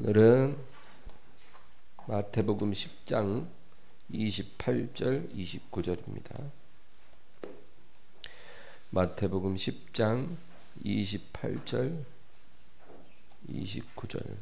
오늘은 마태복음 10장 28절 29절입니다. 마태복음 10장 28절 29절.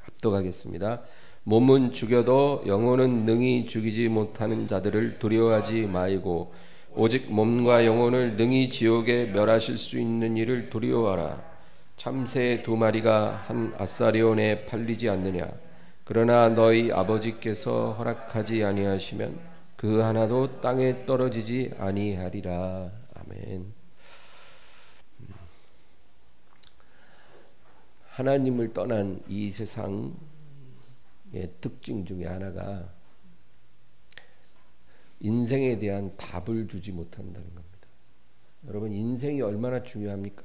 합독하겠습니다. 몸은 죽여도 영혼은 능히 죽이지 못하는 자들을 두려워하지 마이고 오직 몸과 영혼을 능히 지옥에 멸하실 수 있는 이를 두려워하라. 참새 2마리가 한 아사리온에 팔리지 않느냐. 그러나 너희 아버지께서 허락하지 아니하시면 그 하나도 땅에 떨어지지 아니하리라. 아멘. 하나님을 떠난 이 세상의 특징 중에 하나가 인생에 대한 답을 주지 못한다는 겁니다. 여러분, 인생이 얼마나 중요합니까?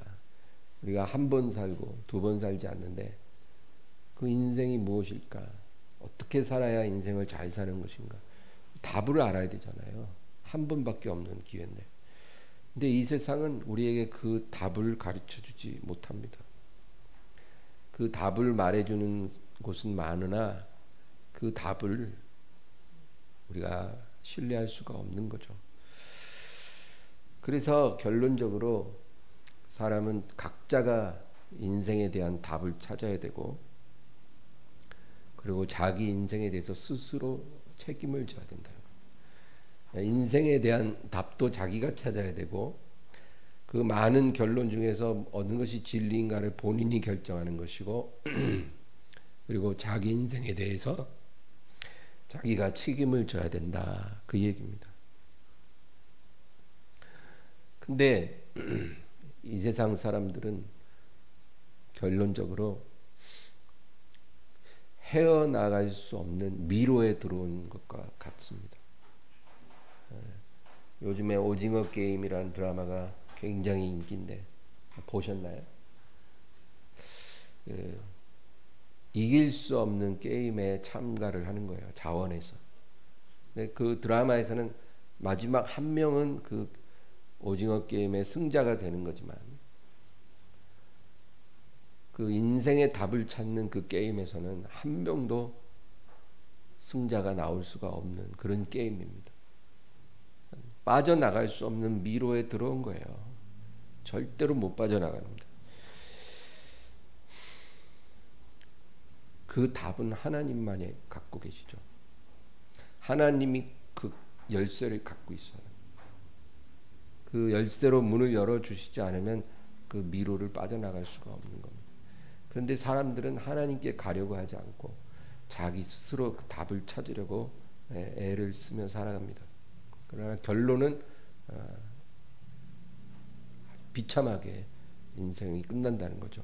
우리가 한 번 살고 2번 살지 않는데 그 인생이 무엇일까? 어떻게 살아야 인생을 잘 사는 것인가? 답을 알아야 되잖아요. 한 번밖에 없는 기회인데. 근데 이 세상은 우리에게 그 답을 가르쳐 주지 못합니다. 그 답을 말해주는 곳은 많으나 그 답을 우리가 신뢰할 수가 없는 거죠. 그래서 결론적으로 사람은 각자가 인생에 대한 답을 찾아야 되고, 그리고 자기 인생에 대해서 스스로 책임을 져야 된다는 거예요. 인생에 대한 답도 자기가 찾아야 되고, 그 많은 결론 중에서 어느 것이 진리인가를 본인이 결정하는 것이고 그리고 자기 인생에 대해서 자기가 책임을 져야 된다, 그 얘기입니다. 근데 이 세상 사람들은 결론적으로 헤어나갈 수 없는 미로에 들어온 것과 같습니다. 요즘에 오징어 게임이라는 드라마가 굉장히 인기인데 보셨나요? 이길 수 없는 게임에 참가를 하는 거예요, 자원에서. 근데 그 드라마에서는 마지막 한 명은 그 오징어 게임의 승자가 되는 거지만, 그 인생의 답을 찾는 그 게임에서는 한 명도 승자가 나올 수가 없는 그런 게임입니다. 빠져나갈 수 없는 미로에 들어온 거예요. 절대로 못 빠져나갑니다. 그 답은 하나님만이 갖고 계시죠. 하나님이 그 열쇠를 갖고 있어요. 그 열쇠로 문을 열어주시지 않으면 그 미로를 빠져나갈 수가 없는 겁니다. 그런데 사람들은 하나님께 가려고 하지 않고 자기 스스로 그 답을 찾으려고 애를 쓰며 살아갑니다. 그러나 결론은 비참하게 인생이 끝난다는 거죠.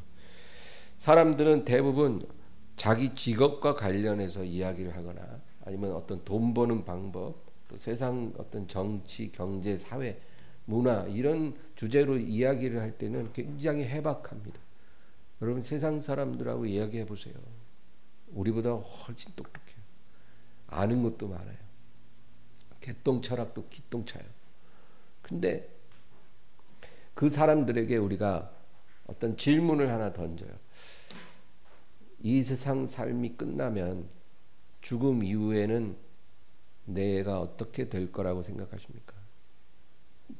사람들은 대부분 자기 직업과 관련해서 이야기를 하거나 아니면 어떤 돈 버는 방법, 또 세상 어떤 정치, 경제, 사회, 문화 이런 주제로 이야기를 할 때는 굉장히 해박합니다. 여러분, 세상 사람들하고 이야기해 보세요. 우리보다 훨씬 똑똑해요. 아는 것도 많아요. 개똥 철학도 기똥차요. 근데 그 사람들에게 우리가 어떤 질문을 하나 던져요. 이 세상 삶이 끝나면 죽음 이후에는 내가 어떻게 될 거라고 생각하십니까?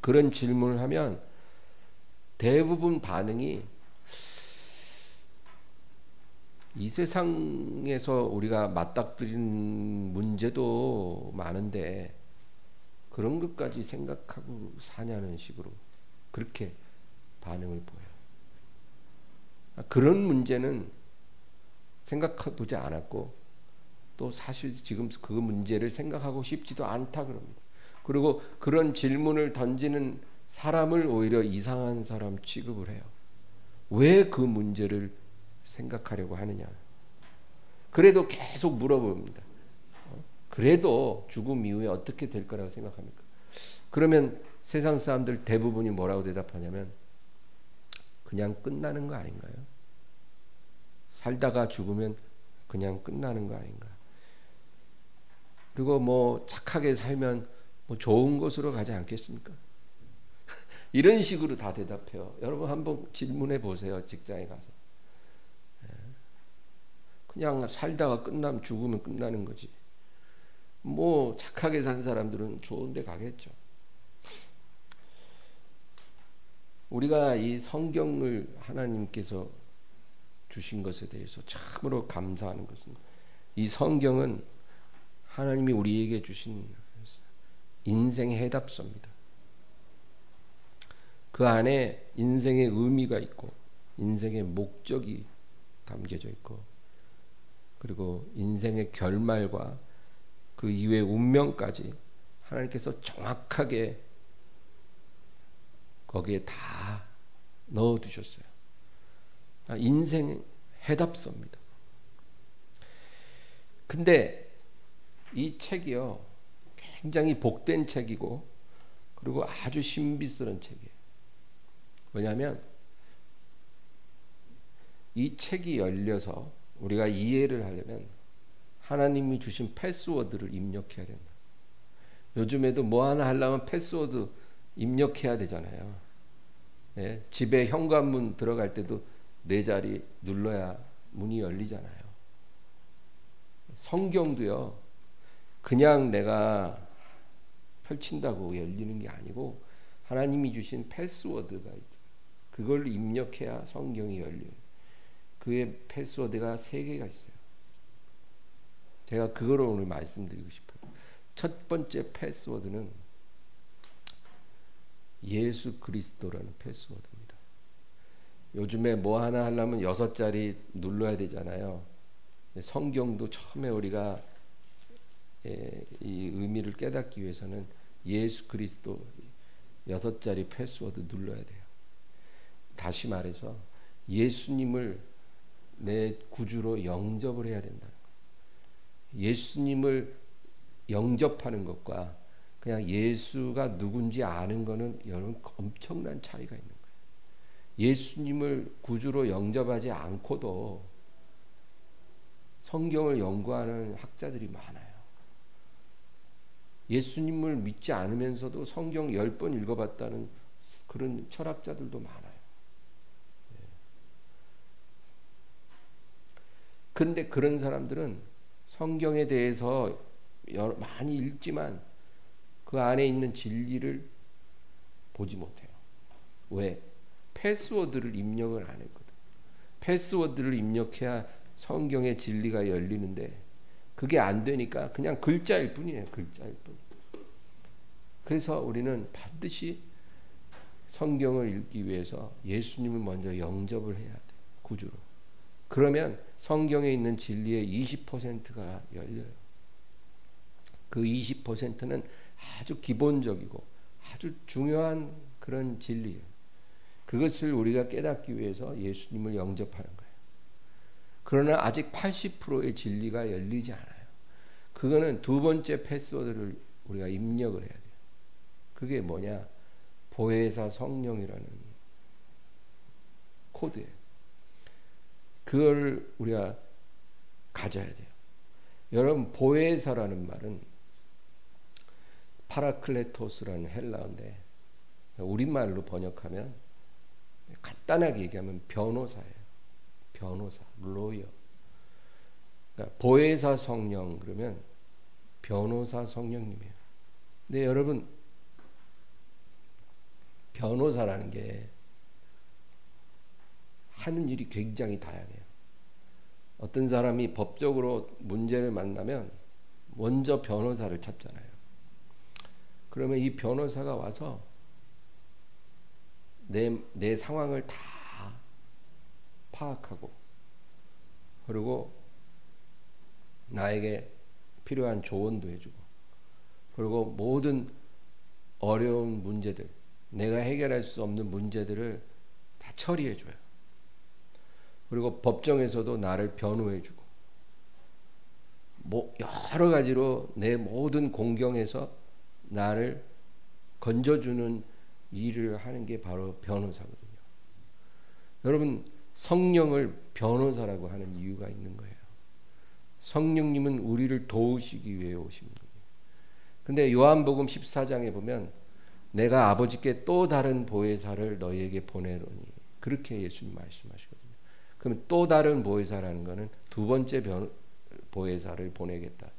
그런 질문을 하면 대부분 반응이 이 세상에서 우리가 맞닥뜨리는 문제도 많은데 그런 것까지 생각하고 사냐는 식으로 그렇게 반응을 보여요. 그런 문제는 생각해보지 않았고 또 사실 지금 그 문제를 생각하고 싶지도 않다 그럽니다. 그리고 그런 질문을 던지는 사람을 오히려 이상한 사람 취급을 해요. 왜 그 문제를 생각하려고 하느냐. 그래도 계속 물어봅니다. 그래도 죽음 이후에 어떻게 될 거라고 생각합니까? 그러면 세상 사람들 대부분이 뭐라고 대답하냐면 그냥 끝나는 거 아닌가요? 살다가 죽으면 그냥 끝나는 거 아닌가? 그리고 뭐 착하게 살면 뭐 좋은 곳으로 가지 않겠습니까? 이런 식으로 다 대답해요. 여러분 한번 질문해 보세요. 직장에 가서. 그냥 살다가 끝나면 죽으면 끝나는 거지. 뭐 착하게 산 사람들은 좋은 데 가겠죠. 우리가 이 성경을 하나님께서 주신 것에 대해서 참으로 감사하는 것은 이 성경은 하나님이 우리에게 주신 인생의 해답서입니다. 그 안에 인생의 의미가 있고 인생의 목적이 담겨져 있고 그리고 인생의 결말과 그 이후의 운명까지 하나님께서 정확하게 거기에 다 넣어두셨어요. 인생 해답서입니다. 근데 이 책이요 굉장히 복된 책이고 그리고 아주 신비스러운 책이에요. 왜냐하면 이 책이 열려서 우리가 이해를 하려면 하나님이 주신 패스워드를 입력해야 된다. 요즘에도 뭐 하나 하려면 패스워드 입력해야 되잖아요. 예? 집에 현관문 들어갈 때도 4자리 눌러야 문이 열리잖아요. 성경도요. 그냥 내가 펼친다고 열리는 게 아니고 하나님이 주신 패스워드가 있어요. 그걸 입력해야 성경이 열려요. 그의 패스워드가 3개가 있어요. 제가 그거를 오늘 말씀드리고 싶어요. 첫 번째 패스워드는 예수 그리스도라는 패스워드입니다. 요즘에 뭐 하나 하려면 6자리 눌러야 되잖아요. 성경도 처음에 우리가 이 의미를 깨닫기 위해서는 예수 그리스도 6자리 패스워드 눌러야 돼요. 다시 말해서 예수님을 내 구주로 영접을 해야 된다는 거예요. 예수님을 영접하는 것과 그냥 예수가 누군지 아는 거는 여러분 엄청난 차이가 있는 거예요. 예수님을 구주로 영접하지 않고도 성경을 연구하는 학자들이 많아요. 예수님을 믿지 않으면서도 성경 10번 읽어봤다는 그런 철학자들도 많아요. 근데 그런 사람들은 성경에 대해서 많이 읽지만 그 안에 있는 진리를 보지 못해요. 왜? 패스워드를 입력을 안 했거든. 패스워드를 입력해야 성경의 진리가 열리는데 그게 안 되니까 그냥 글자일 뿐이에요. 글자일 뿐. 그래서 우리는 반드시 성경을 읽기 위해서 예수님을 먼저 영접을 해야 돼. 구주로. 그러면 성경에 있는 진리의 20%가 열려요. 그 20%는 아주 기본적이고 아주 중요한 그런 진리예요. 그것을 우리가 깨닫기 위해서 예수님을 영접하는 거예요. 그러나 아직 80%의 진리가 열리지 않아요. 그거는 두 번째 패스워드를 우리가 입력을 해야 돼요. 그게 뭐냐? 보혜사 성령이라는 코드예요. 그걸 우리가 가져야 돼요. 여러분 보혜사라는 말은 파라클레토스라는 헬라어인데 우리말로 번역하면 간단하게 얘기하면 변호사예요. 변호사, 로이어. 그러니까 보혜사 성령 그러면 변호사 성령님이에요. 근데 여러분 변호사라는 게 하는 일이 굉장히 다양해요. 어떤 사람이 법적으로 문제를 만나면 먼저 변호사를 찾잖아요. 그러면 이 변호사가 와서 내 상황을 다 파악하고 그리고 나에게 필요한 조언도 해주고 그리고 모든 어려운 문제들 내가 해결할 수 없는 문제들을 다 처리해줘요. 그리고 법정에서도 나를 변호해주고 뭐 여러 가지로 내 모든 공경에서 나를 건져주는 일을 하는 게 바로 변호사거든요. 여러분 성령을 변호사라고 하는 이유가 있는 거예요. 성령님은 우리를 도우시기 위해 오신 거예요. 근데 요한복음 14장에 보면 내가 아버지께 또 다른 보혜사를 너희에게 보내노니 그렇게 예수님 말씀하시거든요. 그러면 또 다른 보혜사라는 것은 두 번째 보혜사를 보내겠다.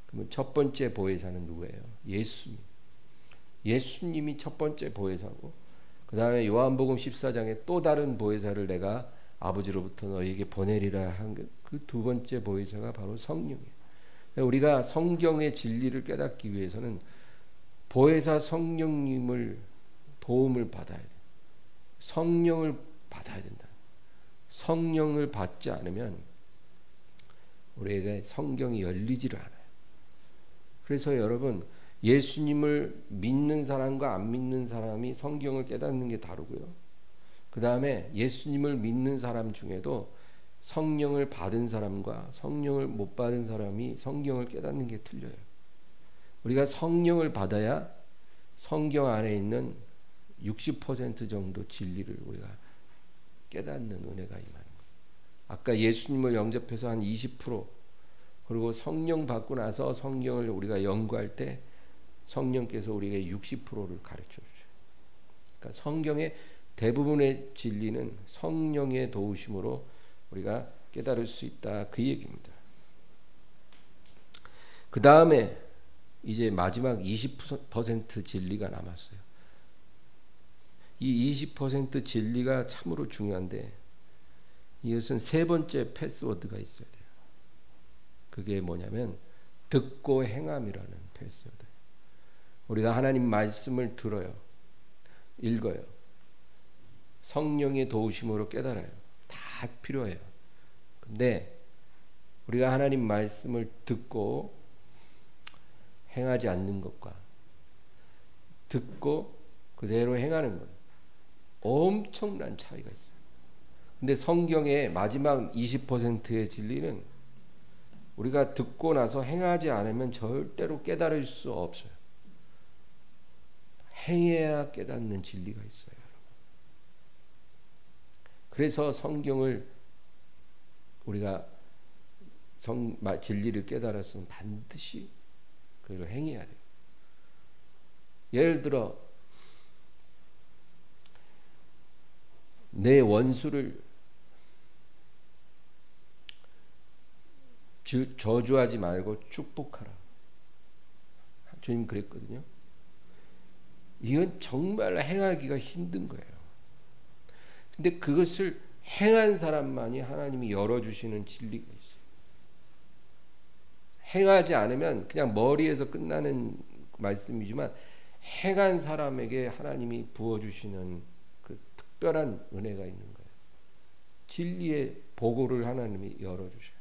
그러면 첫 번째 보혜사는 누구예요? 예수님. 예수님이 첫 번째 보혜사고 그 다음에 요한복음 14장에 또 다른 보혜사를 내가 아버지로부터 너희에게 보내리라 한 그 두 번째 보혜사가 바로 성령이에요. 우리가 성경의 진리를 깨닫기 위해서는 보혜사 성령님을 도움을 받아야 돼요. 성령을 받아야 된다. 성령을 받지 않으면 우리에게 성경이 열리지를 않아요. 그래서 여러분 예수님을 믿는 사람과 안 믿는 사람이 성경을 깨닫는 게 다르고요. 그 다음에 예수님을 믿는 사람 중에도 성령을 받은 사람과 성령을 못 받은 사람이 성경을 깨닫는 게 틀려요. 우리가 성령을 받아야 성경 안에 있는 60% 정도 진리를 우리가 깨닫는 은혜가 임하는 거예요. 아까 예수님을 영접해서 한 20% 그리고 성령 받고 나서 성경을 우리가 연구할 때 성령께서 우리에게 60%를 가르쳐 주셔요. 그러니까 성경의 대부분의 진리는 성령의 도우심으로 우리가 깨달을 수 있다 그 얘기입니다. 그 다음에 이제 마지막 20% 진리가 남았어요. 이 20% 진리가 참으로 중요한데 이것은 세 번째 패스워드가 있어야 돼요. 그게 뭐냐면 듣고 행함이라는 패스워드. 우리가 하나님 말씀을 들어요. 읽어요. 성령의 도우심으로 깨달아요. 다 필요해요. 근데 우리가 하나님 말씀을 듣고 행하지 않는 것과 듣고 그대로 행하는 것 엄청난 차이가 있어요. 근데 성경의 마지막 20%의 진리는 우리가 듣고 나서 행하지 않으면 절대로 깨달을 수 없어요. 행해야 깨닫는 진리가 있어요. 그래서 성경을 우리가 진리를 깨달았으면 반드시 그걸 행해야 돼요. 예를 들어 내 원수를 저주하지 말고 축복하라. 주님 그랬거든요. 이건 정말 행하기가 힘든 거예요. 근데 그것을 행한 사람만이 하나님이 열어주시는 진리가 있어요. 행하지 않으면 그냥 머리에서 끝나는 말씀이지만 행한 사람에게 하나님이 부어주시는 그 특별한 은혜가 있는 거예요. 진리의 보고를 하나님이 열어주셔요.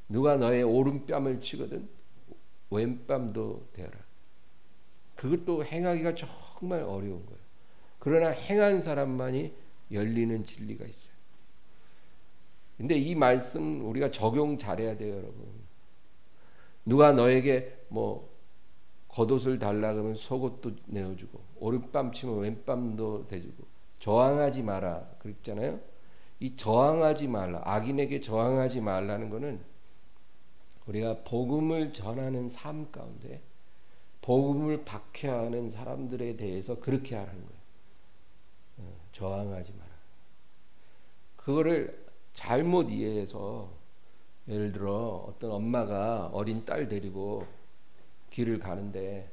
누가 너의 오른뺨을 치거든 왼뺨도 대라. 그것도 행하기가 정말 어려운 거예요. 그러나 행한 사람만이 열리는 진리가 있어요. 근데 이 말씀 우리가 적용 잘해야 돼요, 여러분. 누가 너에게 뭐 겉옷을 달라 그러면 속옷도 내어주고 오른뺨 치면 왼뺨도 대주고 저항하지 마라 그랬잖아요. 이 저항하지 말라, 악인에게 저항하지 말라는 거는 우리가 복음을 전하는 삶 가운데 복음을 박해하는 사람들에 대해서 그렇게 하라는 거예요. 저항하지 마라. 그거를 잘못 이해해서 예를 들어 어떤 엄마가 어린 딸 데리고 길을 가는데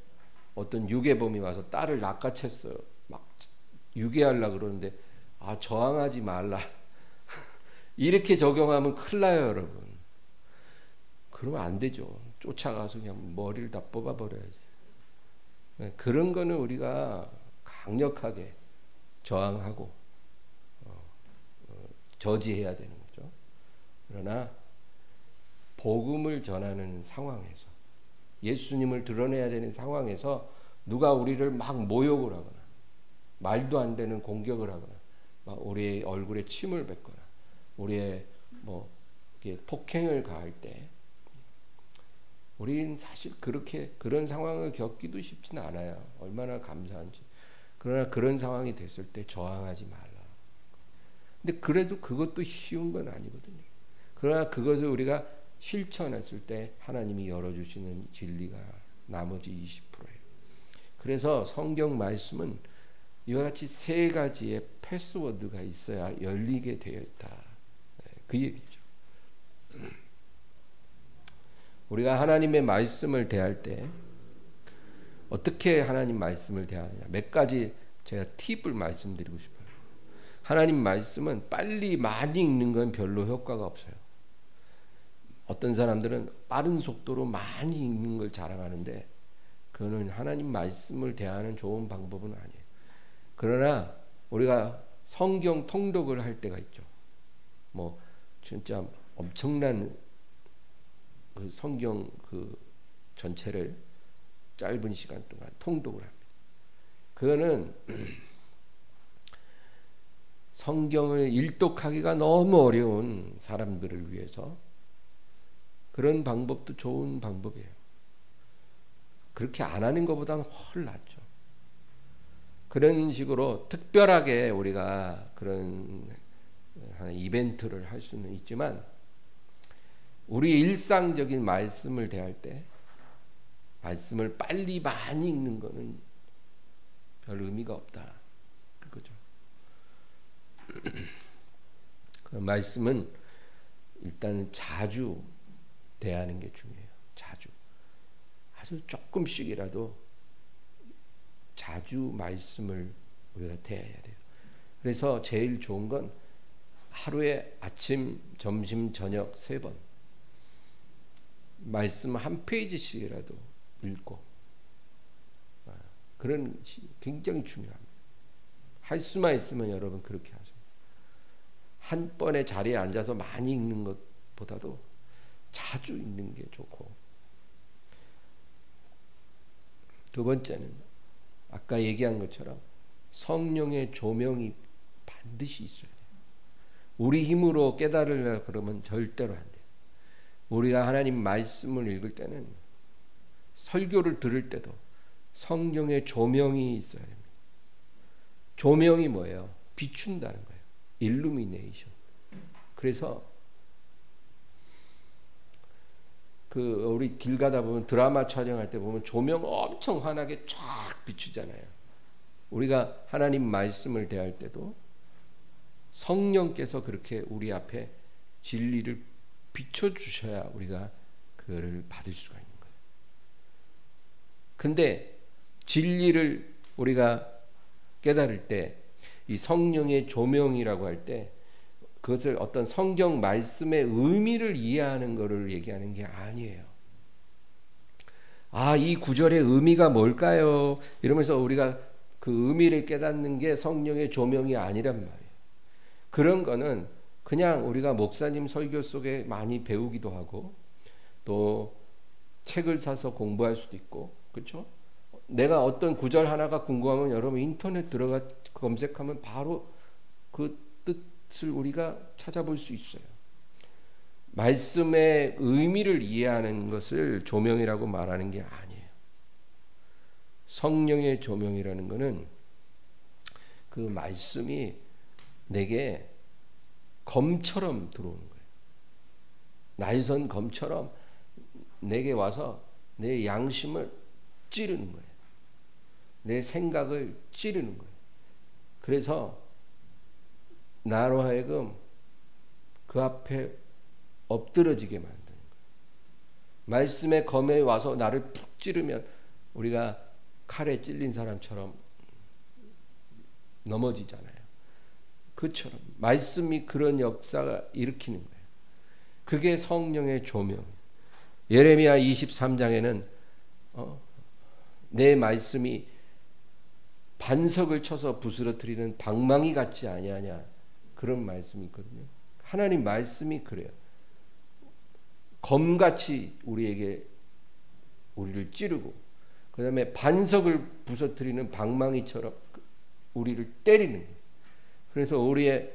어떤 유괴범이 와서 딸을 낚아챘어요. 막 유괴하려고 그러는데 저항하지 말라. 이렇게 적용하면 큰일 나요, 여러분. 그러면 안 되죠. 쫓아가서 그냥 머리를 다 뽑아버려야지. 그런 거는 우리가 강력하게 저항하고 저지해야 되는 거죠. 그러나 복음을 전하는 상황에서 예수님을 드러내야 되는 상황에서 누가 우리를 막 모욕을 하거나 말도 안 되는 공격을 하거나 막 우리의 얼굴에 침을 뱉거나 우리의 뭐 폭행을 가할 때 우리는 사실 그렇게 그런 상황을 겪기도 쉽지는 않아요. 얼마나 감사한지. 그러나 그런 상황이 됐을 때 저항하지 말라. 근데 그래도 그것도 쉬운 건 아니거든요. 그러나 그것을 우리가 실천했을 때 하나님이 열어주시는 진리가 나머지 20%예요. 그래서 성경 말씀은 이와 같이 세 가지의 패스워드가 있어야 열리게 되어 있다. 그 얘기죠. 우리가 하나님의 말씀을 대할 때 어떻게 하나님 말씀을 대하느냐, 몇 가지 제가 팁을 말씀드리고 싶어요. 하나님 말씀은 빨리 많이 읽는 건 별로 효과가 없어요. 어떤 사람들은 빠른 속도로 많이 읽는 걸 자랑하는데 그거는 하나님 말씀을 대하는 좋은 방법은 아니에요. 그러나 우리가 성경 통독을 할 때가 있죠. 뭐 진짜 엄청난 그 성경 그 전체를 짧은 시간 동안 통독을 합니다. 그거는 성경을 일독하기가 너무 어려운 사람들을 위해서 그런 방법도 좋은 방법이에요. 그렇게 안 하는 것보다는 훨 낫죠. 그런 식으로 특별하게 우리가 그런 이벤트를 할 수는 있지만 우리 일상적인 말씀을 대할 때 말씀을 빨리 많이 읽는 것은 별 의미가 없다. 그거죠. 그 말씀은 일단 자주 대하는 게 중요해요. 자주. 아주 조금씩이라도 자주 말씀을 우리가 대해야 돼요. 그래서 제일 좋은 건 하루에 아침, 점심, 저녁 3번 말씀 한 페이지씩이라도 읽고 그런 굉장히 중요합니다. 할 수만 있으면 여러분 그렇게 하세요. 한 번에 자리에 앉아서 많이 읽는 것보다도 자주 읽는 게 좋고, 두 번째는 아까 얘기한 것처럼 성령의 조명이 반드시 있어야 돼요. 우리 힘으로 깨달으려 그러면 절대로 안 돼요. 우리가 하나님 말씀을 읽을 때는 설교를 들을 때도 성령의 조명이 있어야 됩니다. 조명이 뭐예요? 비춘다는 거예요. 일루미네이션. 그래서 그 우리 길 가다 보면 드라마 촬영할 때 보면 조명 엄청 환하게 쫙 비추잖아요. 우리가 하나님 말씀을 대할 때도 성령께서 그렇게 우리 앞에 진리를 비춰주셔야 우리가 그거를 받을 수가 있는 거예요. 근데 진리를 우리가 깨달을 때 이 성령의 조명이라고 할 때 그것을 어떤 성경 말씀의 의미를 이해하는 것을 얘기하는 게 아니에요. 아, 이 구절의 의미가 뭘까요? 이러면서 우리가 그 의미를 깨닫는 게 성령의 조명이 아니란 말이에요. 그런 거는 그냥 우리가 목사님 설교 속에 많이 배우기도 하고 또 책을 사서 공부할 수도 있고, 그렇죠? 내가 어떤 구절 하나가 궁금하면 여러분 인터넷 들어가 검색하면 바로 그 뜻을 우리가 찾아볼 수 있어요. 말씀의 의미를 이해하는 것을 조명이라고 말하는 게 아니에요. 성령의 조명이라는 것은 그 말씀이 내게 검처럼 들어오는 거예요. 날선 검처럼 내게 와서 내 양심을 찌르는 거예요. 내 생각을 찌르는 거예요. 그래서 나로 하여금 그 앞에 엎드러지게 만드는 거예요. 말씀의 검에 와서 나를 푹 찌르면 우리가 칼에 찔린 사람처럼 넘어지잖아요. 그처럼 말씀이 그런 역사가 일으키는 거예요. 그게 성령의 조명. 예레미야 23장에는 내 말씀이 반석을 쳐서 부스러뜨리는 방망이 같지 아니하냐, 그런 말씀이 있거든요. 하나님 말씀이 그래요. 검같이 우리를 찌르고 그 다음에 반석을 부서뜨리는 방망이처럼 우리를 때리는 거예요. 그래서 우리의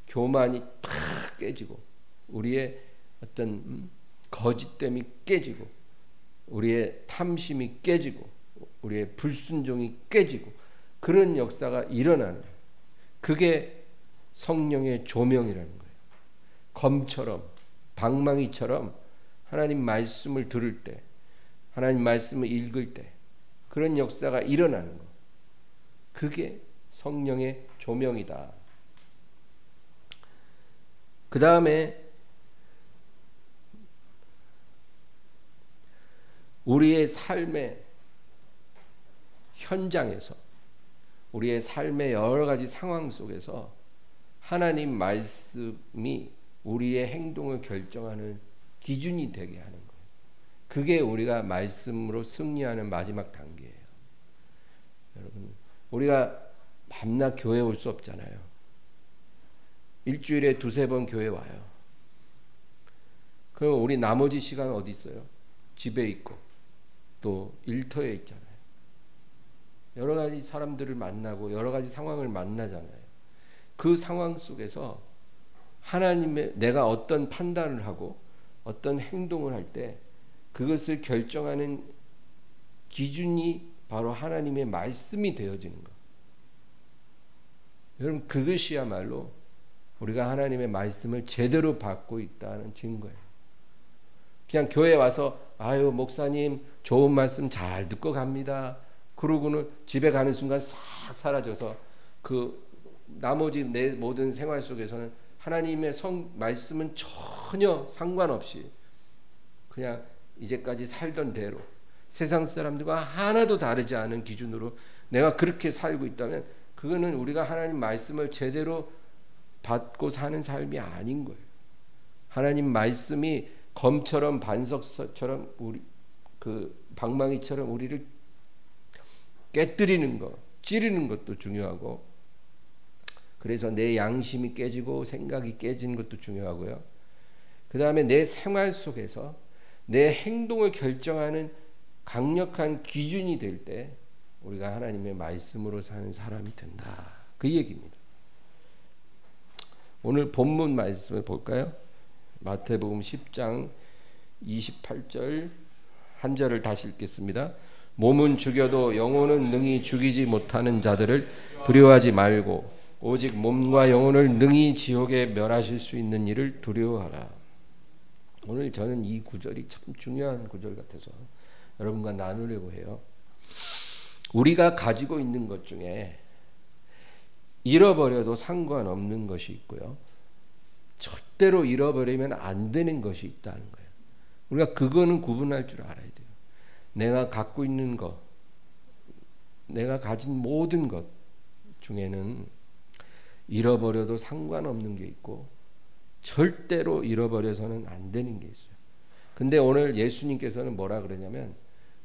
교만이 팍 깨지고 우리의 어떤 거짓됨이 깨지고 우리의 탐심이 깨지고 우리의 불순종이 깨지고 그런 역사가 일어나는 거예요. 그게 성령의 조명이라는 거예요. 검처럼 방망이처럼 하나님 말씀을 들을 때, 하나님 말씀을 읽을 때 그런 역사가 일어나는 거. 그게 성령의 조명이다. 그 다음에 우리의 삶의 현장에서, 우리의 삶의 여러 가지 상황 속에서 하나님 말씀이 우리의 행동을 결정하는 기준이 되게 하는 거예요. 그게 우리가 말씀으로 승리하는 마지막 단계예요. 여러분, 우리가 밤낮 교회 올 수 없잖아요. 일주일에 두세 번 교회 와요. 그럼 우리 나머지 시간 어디 있어요? 집에 있고 또 일터에 있잖아요. 여러 가지 사람들을 만나고 여러 가지 상황을 만나잖아요. 그 상황 속에서 하나님의, 내가 어떤 판단을 하고 어떤 행동을 할 때 그것을 결정하는 기준이 바로 하나님의 말씀이 되어지는 것. 여러분, 그것이야말로 우리가 하나님의 말씀을 제대로 받고 있다는 증거예요. 그냥 교회 와서 아유 목사님 좋은 말씀 잘 듣고 갑니다. 그러고는 집에 가는 순간 싹 사라져서 그 나머지 내 모든 생활 속에서는 하나님의 말씀은 전혀 상관없이 그냥 이제까지 살던 대로 세상 사람들과 하나도 다르지 않은 기준으로 내가 그렇게 살고 있다면 그거는 우리가 하나님 말씀을 제대로 받고 사는 삶이 아닌 거예요. 하나님 말씀이 검처럼 반석처럼 우리 그 방망이처럼 우리를 깨뜨리는 것, 찌르는 것도 중요하고, 그래서 내 양심이 깨지고 생각이 깨지는 것도 중요하고요. 그 다음에 내 생활 속에서 내 행동을 결정하는 강력한 기준이 될 때 우리가 하나님의 말씀으로 사는 사람이 된다. 그 얘기입니다. 오늘 본문 말씀을 볼까요? 마태복음 10장 28절 한 절을 다시 읽겠습니다. 몸은 죽여도 영혼은 능히 죽이지 못하는 자들을 두려워하지 말고 오직 몸과 영혼을 능히 지옥에 멸하실 수 있는 이를 두려워하라. 오늘 저는 이 구절이 참 중요한 구절 같아서 여러분과 나누려고 해요. 우리가 가지고 있는 것 중에 잃어버려도 상관없는 것이 있고요. 절대로 잃어버리면 안 되는 것이 있다는 거예요. 우리가 그거는 구분할 줄 알아야 돼요. 내가 갖고 있는 것, 내가 가진 모든 것 중에는 잃어버려도 상관없는 게 있고 절대로 잃어버려서는 안 되는 게 있어요. 근데 오늘 예수님께서는 뭐라 그러냐면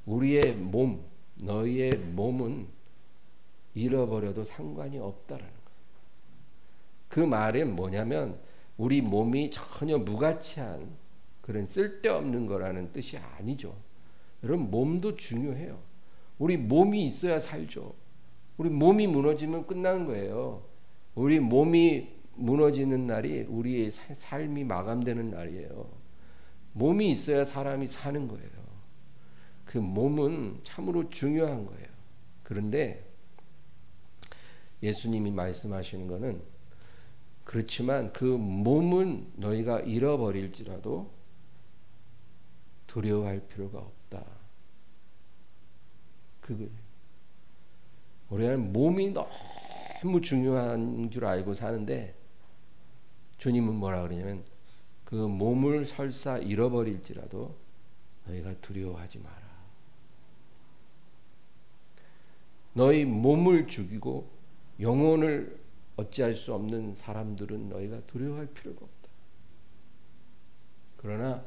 우리의 몸, 너희의 몸은 잃어버려도 상관이 없다라는 거예요. 그 말은 뭐냐면 우리 몸이 전혀 무가치한 그런 쓸데없는 거라는 뜻이 아니죠. 여러분, 몸도 중요해요. 우리 몸이 있어야 살죠. 우리 몸이 무너지면 끝나는 거예요. 우리 몸이 무너지는 날이 우리의 삶이 마감되는 날이에요. 몸이 있어야 사람이 사는 거예요. 그 몸은 참으로 중요한 거예요. 그런데 예수님이 말씀하시는 것은 그렇지만 그 몸은 너희가 잃어버릴지라도 두려워할 필요가 없다. 그거예요. 우리는 몸이 너무 중요한 줄 알고 사는데 주님은 뭐라 그러냐면 그 몸을 설사 잃어버릴지라도 너희가 두려워하지 마라. 너희 몸을 죽이고 영혼을 어찌할 수 없는 사람들은 너희가 두려워할 필요가 없다. 그러나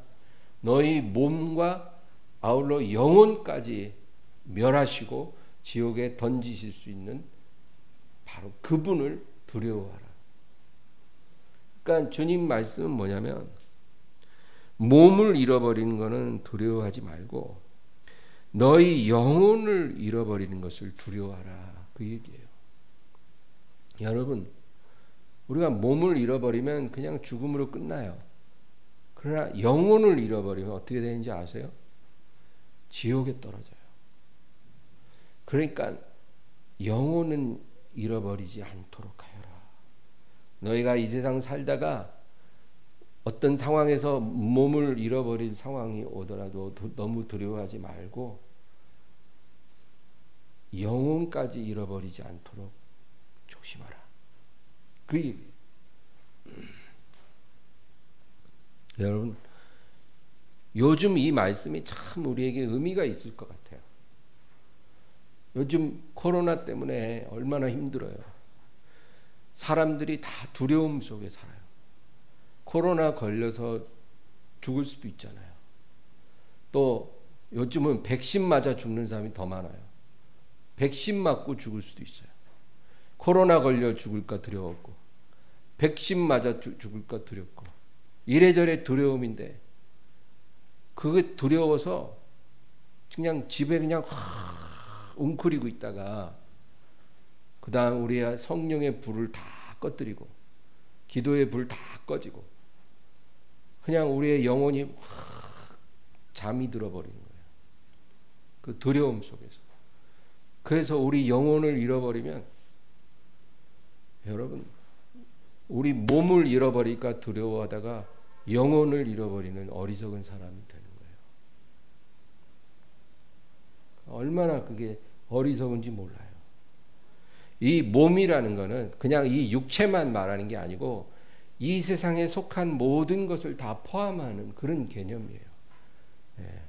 너희 몸과 아울러 영혼까지 멸하시고 지옥에 던지실 수 있는 바로 그분을 두려워하라. 그러니까 주님 말씀은 뭐냐면 몸을 잃어버리는 것은 두려워하지 말고 너희 영혼을 잃어버리는 것을 두려워하라. 그 얘기예요. 여러분, 우리가 몸을 잃어버리면 그냥 죽음으로 끝나요. 그러나 영혼을 잃어버리면 어떻게 되는지 아세요? 지옥에 떨어져요. 그러니까 영혼은 잃어버리지 않도록 하여라. 너희가 이 세상 살다가 어떤 상황에서 몸을 잃어버릴 상황이 오더라도 너무 두려워하지 말고 영혼까지 잃어버리지 않도록 조심하라. 그 얘기. 여러분, 요즘 이 말씀이 참 우리에게 의미가 있을 것 같아요. 요즘 코로나 때문에 얼마나 힘들어요. 사람들이 다 두려움 속에 살아요. 코로나 걸려서 죽을 수도 있잖아요. 또 요즘은 백신 맞아 죽는 사람이 더 많아요. 백신 맞고 죽을 수도 있어요. 코로나 걸려 죽을까 두려웠고, 백신 맞아 죽을까 두렵고, 이래저래 두려움인데, 그게 두려워서 그냥 집에 그냥 웅크리고 있다가 그 다음 우리의 성령의 불을 다 꺼뜨리고 기도의 불 다 꺼지고 그냥 우리의 영혼이 잠이 들어버리는 거예요. 그 두려움 속에서. 그래서 우리 영혼을 잃어버리면, 여러분, 우리 몸을 잃어버릴까 두려워하다가 영혼을 잃어버리는 어리석은 사람이 되는 거예요. 얼마나 그게 어리석은지 몰라요. 이 몸이라는 거는 그냥 이 육체만 말하는 게 아니고 이 세상에 속한 모든 것을 다 포함하는 그런 개념이에요. 예.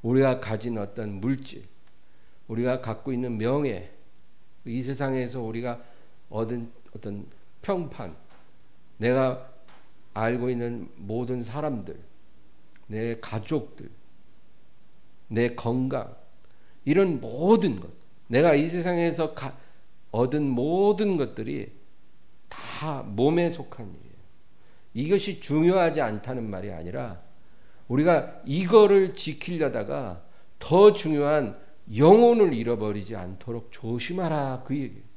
우리가 가진 어떤 물질, 우리가 갖고 있는 명예, 이 세상에서 우리가 얻은 어떤 평판, 내가 알고 있는 모든 사람들, 내 가족들, 내 건강, 이런 모든 것, 내가 이 세상에서 얻은 모든 것들이 다 몸에 속한 일이에요. 이것이 중요하지 않다는 말이 아니라 우리가 이거를 지키려다가 더 중요한 영혼을 잃어버리지 않도록 조심하라, 그 얘기예요.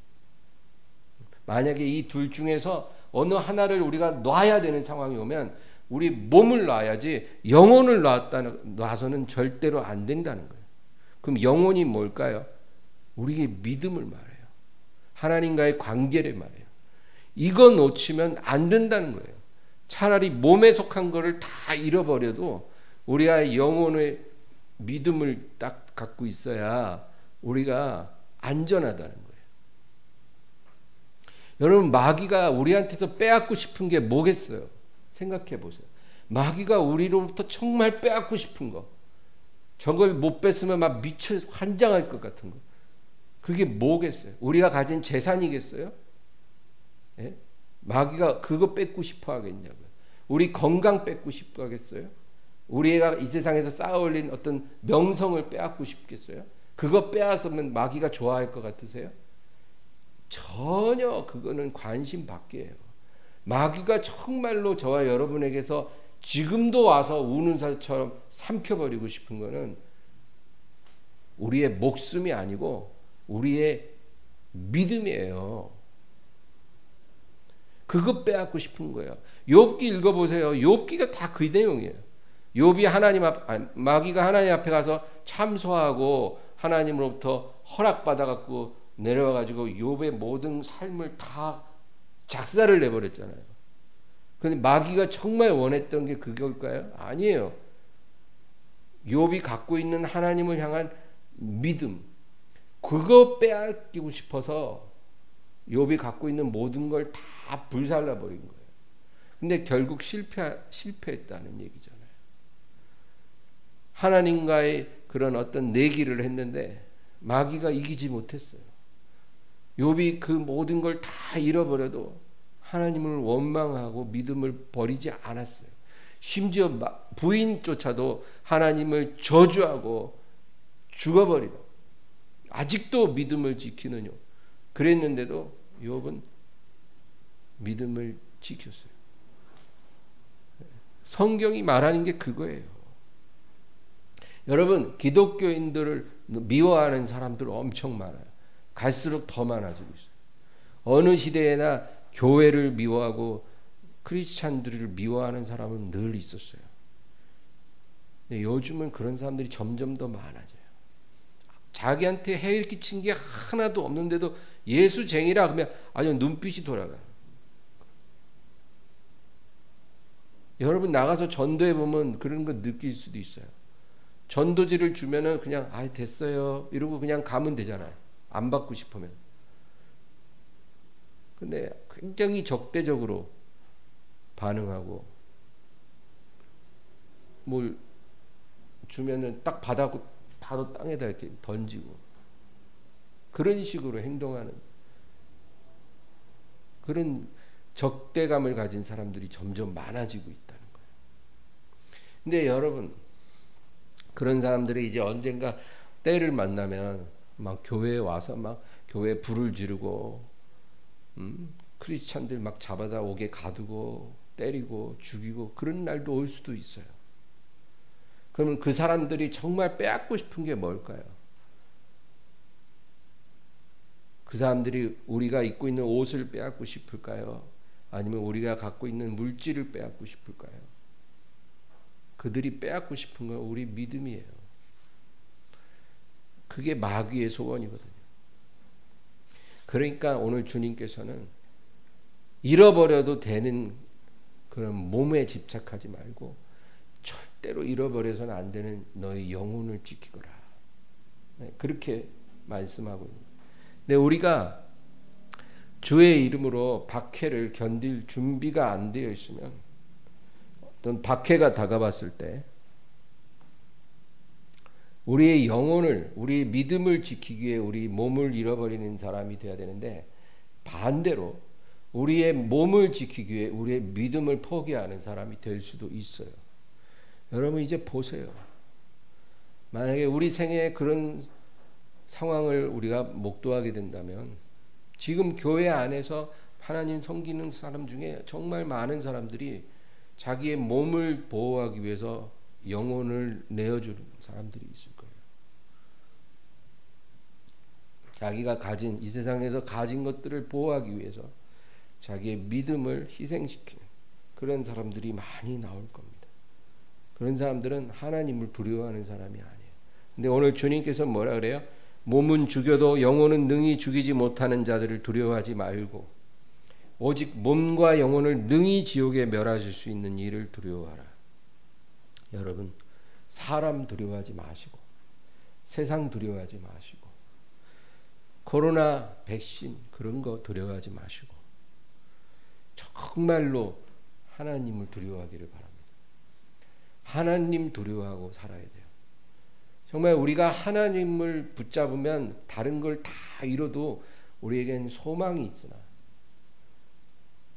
만약에 이 둘 중에서 어느 하나를 우리가 놔야 되는 상황이 오면 우리 몸을 놔야지 영혼을 놔서는 절대로 안 된다는 거예요. 그럼 영혼이 뭘까요? 우리의 믿음을 말해요. 하나님과의 관계를 말해요. 이거 놓치면 안 된다는 거예요. 차라리 몸에 속한 거를 다 잃어버려도 우리가 영혼의 믿음을 딱 갖고 있어야 우리가 안전하다는 거예요. 여러분, 마귀가 우리한테서 빼앗고 싶은 게 뭐겠어요? 생각해 보세요. 마귀가 우리로부터 정말 빼앗고 싶은 거, 저걸 못 뺐으면 막 미쳐 환장할 것 같은 거, 그게 뭐겠어요? 우리가 가진 재산이겠어요? 예? 마귀가 그거 뺏고 싶어 하겠냐고요. 우리 건강 뺏고 싶어 하겠어요? 우리가 이 세상에서 쌓아올린 어떤 명성을 빼앗고 싶겠어요? 그거 빼앗으면 마귀가 좋아할 것 같으세요? 전혀 그거는 관심 밖이에요. 마귀가 정말로 저와 여러분에게서 지금도 와서 우는 사처럼 삼켜버리고 싶은 거는 우리의 목숨이 아니고 우리의 믿음이에요. 그거 빼앗고 싶은 거예요. 욥기 읽어보세요. 욥기가 다 그 내용이에요. 욥이 마귀가 하나님 앞에 가서 참소하고 하나님으로부터 허락받아갖고 내려와가지고 욥의 모든 삶을 다 작사를 내버렸잖아요. 근데 마귀가 정말 원했던 게 그걸까요? 아니에요. 욥이 갖고 있는 하나님을 향한 믿음, 그거 빼앗기고 싶어서 욥이 갖고 있는 모든 걸 다 불살라 버린 거예요. 근데 결국 실패했다는 얘기잖아요. 하나님과의 그런 어떤 내기를 했는데 마귀가 이기지 못했어요. 욥이 그 모든 걸 다 잃어버려도 하나님을 원망하고 믿음을 버리지 않았어요. 심지어 부인조차도 하나님을 저주하고 죽어버리고 아직도 믿음을 지키는 욥. 그랬는데도 욥은 믿음을 지켰어요. 성경이 말하는 게 그거예요. 여러분, 기독교인들을 미워하는 사람들 엄청 많아요. 갈수록 더 많아지고 있어요. 어느 시대에나 교회를 미워하고 크리스찬들을 미워하는 사람은 늘 있었어요. 근데 요즘은 그런 사람들이 점점 더 많아져요. 자기한테 해를 끼친 게 하나도 없는데도 예수쟁이라 그러면 아주 눈빛이 돌아가요. 여러분, 나가서 전도해 보면 그런 거 느낄 수도 있어요. 전도지를 주면은 그냥 됐어요 이러고 그냥 가면 되잖아요. 안 받고 싶으면. 근데 굉장히 적대적으로 반응하고 뭘 주면은 딱 받아고 바로 땅에다 이렇게 던지고 그런 식으로 행동하는 그런 적대감을 가진 사람들이 점점 많아지고 있다는 거예요. 근데 여러분, 그런 사람들이 이제 언젠가 때를 만나면 막 교회에 와서 막 교회에 불을 지르고 크리스찬들 막 잡아다 옥에 가두고 때리고 죽이고 그런 날도 올 수도 있어요. 그러면 그 사람들이 정말 빼앗고 싶은 게 뭘까요? 그 사람들이 우리가 입고 있는 옷을 빼앗고 싶을까요? 아니면 우리가 갖고 있는 물질을 빼앗고 싶을까요? 그들이 빼앗고 싶은 건 우리 믿음이에요. 그게 마귀의 소원이거든요. 그러니까 오늘 주님께서는 잃어버려도 되는 그런 몸에 집착하지 말고 절대로 잃어버려서는 안 되는 너의 영혼을 지키거라. 그렇게 말씀하고 있는 거예요. 근데 우리가 주의 이름으로 박해를 견딜 준비가 안 되어 있으면 어떤 박해가 다가왔을 때 우리의 영혼을, 우리의 믿음을 지키기 위해 우리 몸을 잃어버리는 사람이 되어야 되는데 반대로 우리의 몸을 지키기 위해 우리의 믿음을 포기하는 사람이 될 수도 있어요. 여러분 이제 보세요. 만약에 우리 생애에 그런 상황을 우리가 목도하게 된다면 지금 교회 안에서 하나님 섬기는 사람 중에 정말 많은 사람들이 자기의 몸을 보호하기 위해서 영혼을 내어주는 사람들이 있을 거예요. 자기가 가진 이 세상에서 가진 것들을 보호하기 위해서 자기의 믿음을 희생시키는 그런 사람들이 많이 나올 겁니다. 그런 사람들은 하나님을 두려워하는 사람이 아니에요. 근데 오늘 주님께서 뭐라 그래요? 몸은 죽여도 영혼은 능히 죽이지 못하는 자들을 두려워하지 말고 오직 몸과 영혼을 능히 지옥에 멸하실 수 있는 이를 두려워하라. 여러분, 사람 두려워하지 마시고 세상 두려워하지 마시고 코로나 백신 그런 거 두려워하지 마시고 정말로 하나님을 두려워하기를 바랍니다. 하나님 두려워하고 살아야 돼요. 정말 우리가 하나님을 붙잡으면 다른 걸 다 잃어도 우리에겐 소망이 있으나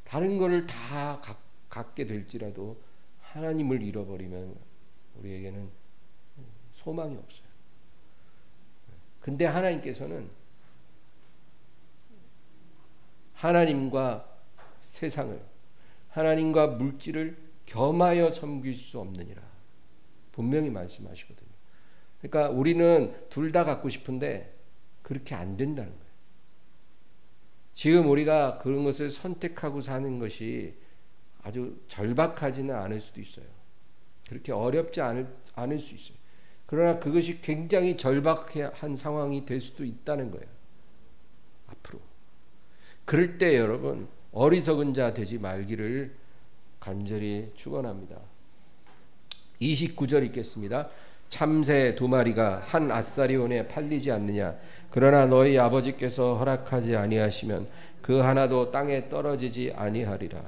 다른 거를 다 갖게 될지라도 하나님을 잃어버리면 우리에게는 소망이 없어요. 근데 하나님께서는 하나님과 세상을, 하나님과 물질을 겸하여 섬길 수 없느니라 분명히 말씀하시거든요. 그러니까 우리는 둘 다 갖고 싶은데 그렇게 안 된다는 거예요. 지금 우리가 그런 것을 선택하고 사는 것이 아주 절박하지는 않을 수도 있어요. 그렇게 어렵지 않을 수 있어요. 그러나 그것이 굉장히 절박한 상황이 될 수도 있다는 거예요. 앞으로. 그럴 때 여러분 어리석은 자 되지 말기를 간절히 축원합니다. 29절 읽겠습니다. 참새 2마리가 한 아사리온에 팔리지 않느냐. 그러나 너희 아버지께서 허락하지 아니하시면 그 하나도 땅에 떨어지지 아니하리라.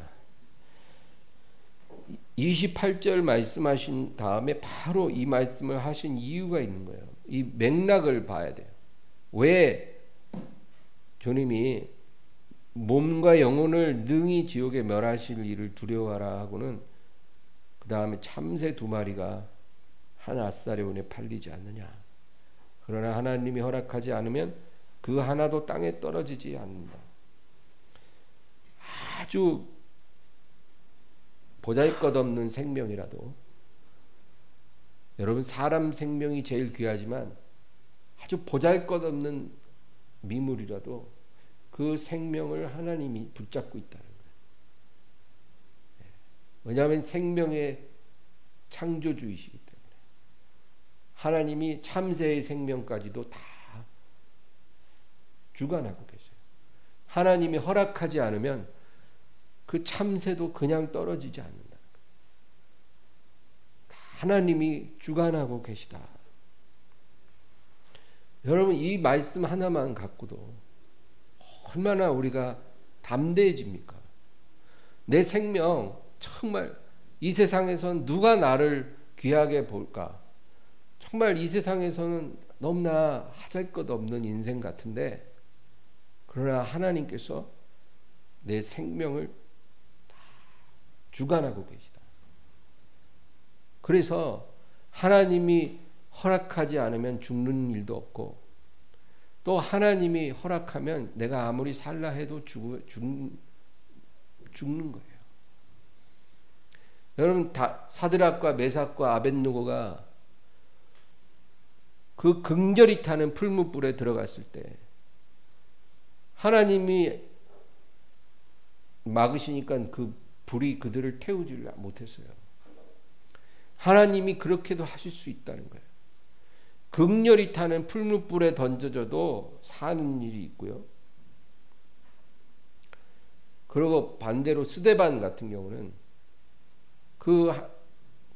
28절 말씀하신 다음에 바로 이 말씀을 하신 이유가 있는 거예요. 이 맥락을 봐야 돼요. 왜 주님이 몸과 영혼을 능히 지옥에 멸하실 일을 두려워하라 하고는 그 다음에 참새 2마리가 한 아사리온에 팔리지 않느냐. 그러나 하나님이 허락하지 않으면 그 하나도 땅에 떨어지지 않는다. 아주 보잘것없는 생명이라도 여러분 사람 생명이 제일 귀하지만 아주 보잘것없는 미물이라도 그 생명을 하나님이 붙잡고 있다는 거예요. 왜냐하면 생명의 창조주이시기 때문에 하나님이 참새의 생명까지도 다 주관하고 계세요. 하나님이 허락하지 않으면 그 참새도 그냥 떨어지지 않는다. 하나님이 주관하고 계시다. 여러분 이 말씀 하나만 갖고도 얼마나 우리가 담대해집니까? 내 생명 정말 이 세상에선 누가 나를 귀하게 볼까? 정말 이 세상에서는 너무나 하잘것없는 인생 같은데 그러나 하나님께서 내 생명을 다 주관하고 계시다. 그래서 하나님이 허락하지 않으면 죽는 일도 없고 또 하나님이 허락하면 내가 아무리 살라 해도 죽는 거예요. 여러분 사드락과 메삭과 아벳느고가 그 극렬히 타는 풀무불에 들어갔을 때 하나님이 막으시니까 그 불이 그들을 태우지 못했어요. 하나님이 그렇게도 하실 수 있다는 거예요. 극렬히 타는 풀무불에 던져져도 사는 일이 있고요. 그리고 반대로 스데반 같은 경우는 그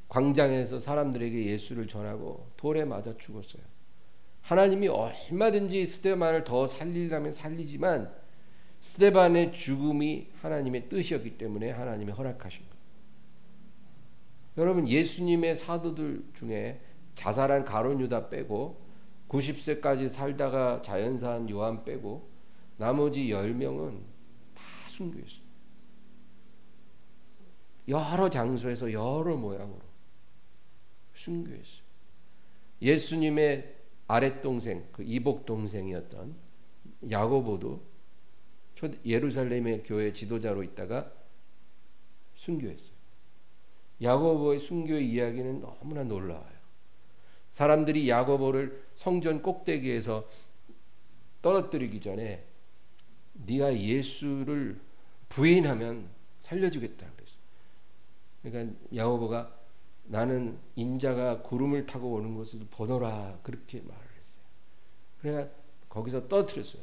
광장에서 사람들에게 예수를 전하고 돌에 맞아 죽었어요. 하나님이 얼마든지 스데반을 더 살리려면 살리지만 스데반의 죽음이 하나님의 뜻이었기 때문에 하나님이 허락하신 거예요. 여러분 예수님의 사도들 중에 자살한 가룟 유다 빼고 90세까지 살다가 자연사한 요한 빼고 나머지 10명은 다 순교했어요. 여러 장소에서 여러 모양으로 순교했어요. 예수님의 아랫동생, 그 이복동생이었던 야고보도 예루살렘의 교회 지도자로 있다가 순교했어요. 야고보의 순교의 이야기는 너무나 놀라워요. 사람들이 야고보를 성전 꼭대기에서 떨어뜨리기 전에 네가 예수를 부인하면 살려주겠다 그랬어요. 그러니까 야고보가 나는 인자가 구름을 타고 오는 것을 보노라 그렇게 말을 했어요. 그러니까 거기서 떨어뜨렸어요.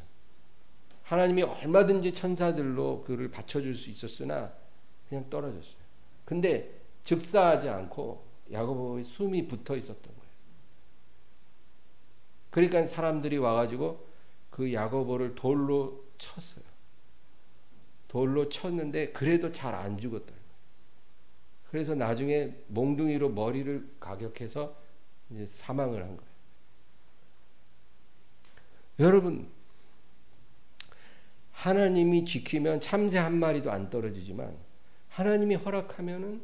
하나님이 얼마든지 천사들로 그를 받쳐줄 수 있었으나 그냥 떨어졌어요. 근데 즉사하지 않고 야고보의 숨이 붙어 있었던 거예요. 그러니까 사람들이 와가지고 그 야고보를 돌로 쳤어요. 돌로 쳤는데 그래도 잘 안 죽었다. 그래서 나중에 몽둥이로 머리를 가격해서 이제 사망을 한 거예요. 여러분, 하나님이 지키면 참새 한 마리도 안 떨어지지만 하나님이 허락하면은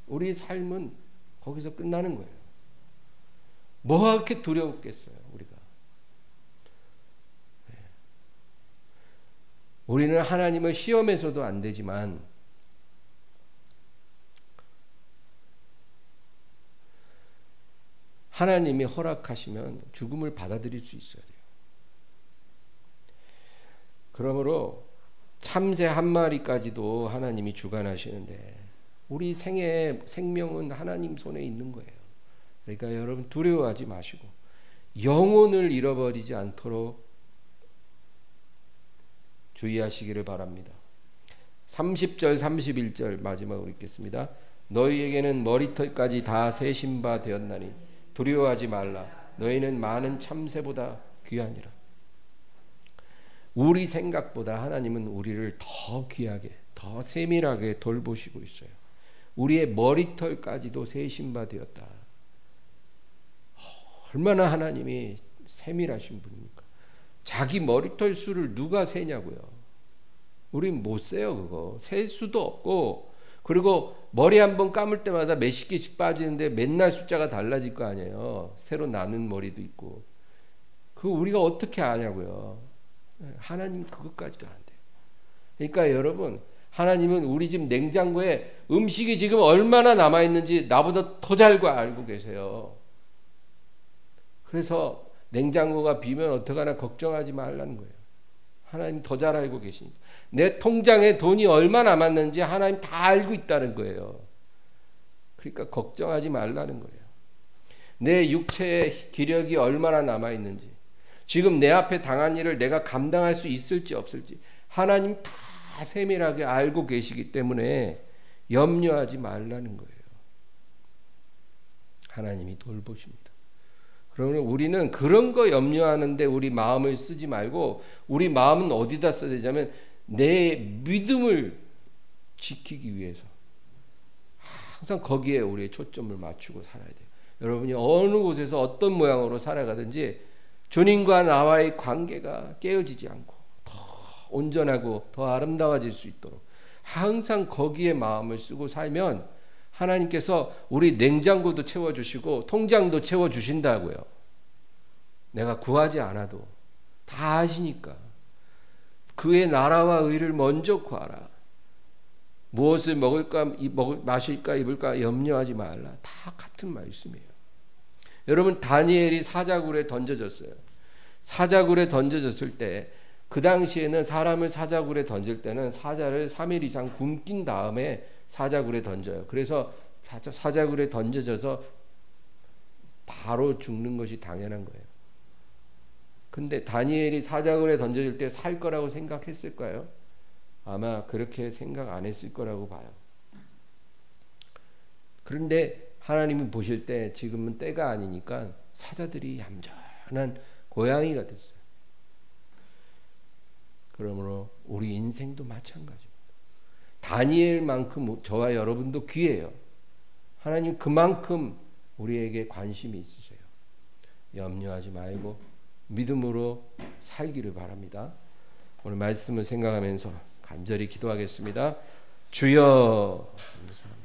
우리 삶은 거기서 끝나는 거예요. 뭐가 그렇게 두려웠겠어요, 우리가. 우리는 하나님을 시험해서도 안 되지만 하나님이 허락하시면 죽음을 받아들일 수 있어야 돼요. 그러므로 참새 한 마리까지도 하나님이 주관하시는데 우리 생명은 하나님 손에 있는 거예요. 그러니까 여러분 두려워하지 마시고 영혼을 잃어버리지 않도록 주의하시기를 바랍니다. 30절 31절 마지막으로 읽겠습니다. 너희에게는 머리털까지 다 세신 바 되었나니 두려워하지 말라. 너희는 많은 참새보다 귀하니라. 우리 생각보다 하나님은 우리를 더 귀하게 더 세밀하게 돌보시고 있어요. 우리의 머리털까지도 세신 바 되었다. 얼마나 하나님이 세밀하신 분입니까? 자기 머리털 수를 누가 세냐고요. 우린 못 세요. 그거 셀 수도 없고, 그리고 머리 한번 감을 때마다 몇십 개씩 빠지는데 맨날 숫자가 달라질 거 아니에요. 새로 나는 머리도 있고. 그거 우리가 어떻게 아냐고요. 하나님 그것까지도 안 돼요. 그러니까 여러분, 하나님은 우리 집 냉장고에 음식이 지금 얼마나 남아있는지 나보다 더 잘 알고 계세요. 그래서 냉장고가 비면 어떡하나 걱정하지 말라는 거예요. 하나님 더 잘 알고 계시니까. 내 통장에 돈이 얼마 남았는지 하나님 다 알고 있다는 거예요. 그러니까 걱정하지 말라는 거예요. 내 육체의 기력이 얼마나 남아있는지, 지금 내 앞에 당한 일을 내가 감당할 수 있을지 없을지 하나님 다 세밀하게 알고 계시기 때문에 염려하지 말라는 거예요. 하나님이 돌보십니다. 그러면 우리는 그런 거 염려하는데 우리 마음을 쓰지 말고 우리 마음은 어디다 써야 되냐면 내 믿음을 지키기 위해서 항상 거기에 우리의 초점을 맞추고 살아야 돼요. 여러분이 어느 곳에서 어떤 모양으로 살아가든지 주님과 나와의 관계가 깨어지지 않고 더 온전하고 더 아름다워질 수 있도록 항상 거기에 마음을 쓰고 살면 하나님께서 우리 냉장고도 채워주시고 통장도 채워주신다고요. 내가 구하지 않아도 다 아시니까. 그의 나라와 의를 먼저 구하라. 무엇을 먹을까, 마실까, 입을까 염려하지 말라. 다 같은 말씀이에요. 여러분, 다니엘이 사자굴에 던져졌어요. 사자굴에 던져졌을 때 그 당시에는 사람을 사자굴에 던질 때는 사자를 3일 이상 굶긴 다음에 사자굴에 던져요. 그래서 사자굴에 던져져서 바로 죽는 것이 당연한 거예요. 근데 다니엘이 사자굴에 던져질 때 살 거라고 생각했을까요? 아마 그렇게 생각 안 했을 거라고 봐요. 그런데 하나님이 보실 때 지금은 때가 아니니까 사자들이 얌전한 고양이가 됐어요. 그러므로 우리 인생도 마찬가지입니다. 다니엘만큼 저와 여러분도 귀해요. 하나님 그만큼 우리에게 관심이 있으세요. 염려하지 말고 믿음으로 살기를 바랍니다. 오늘 말씀을 생각하면서 간절히 기도하겠습니다. 주여. 감사합니다.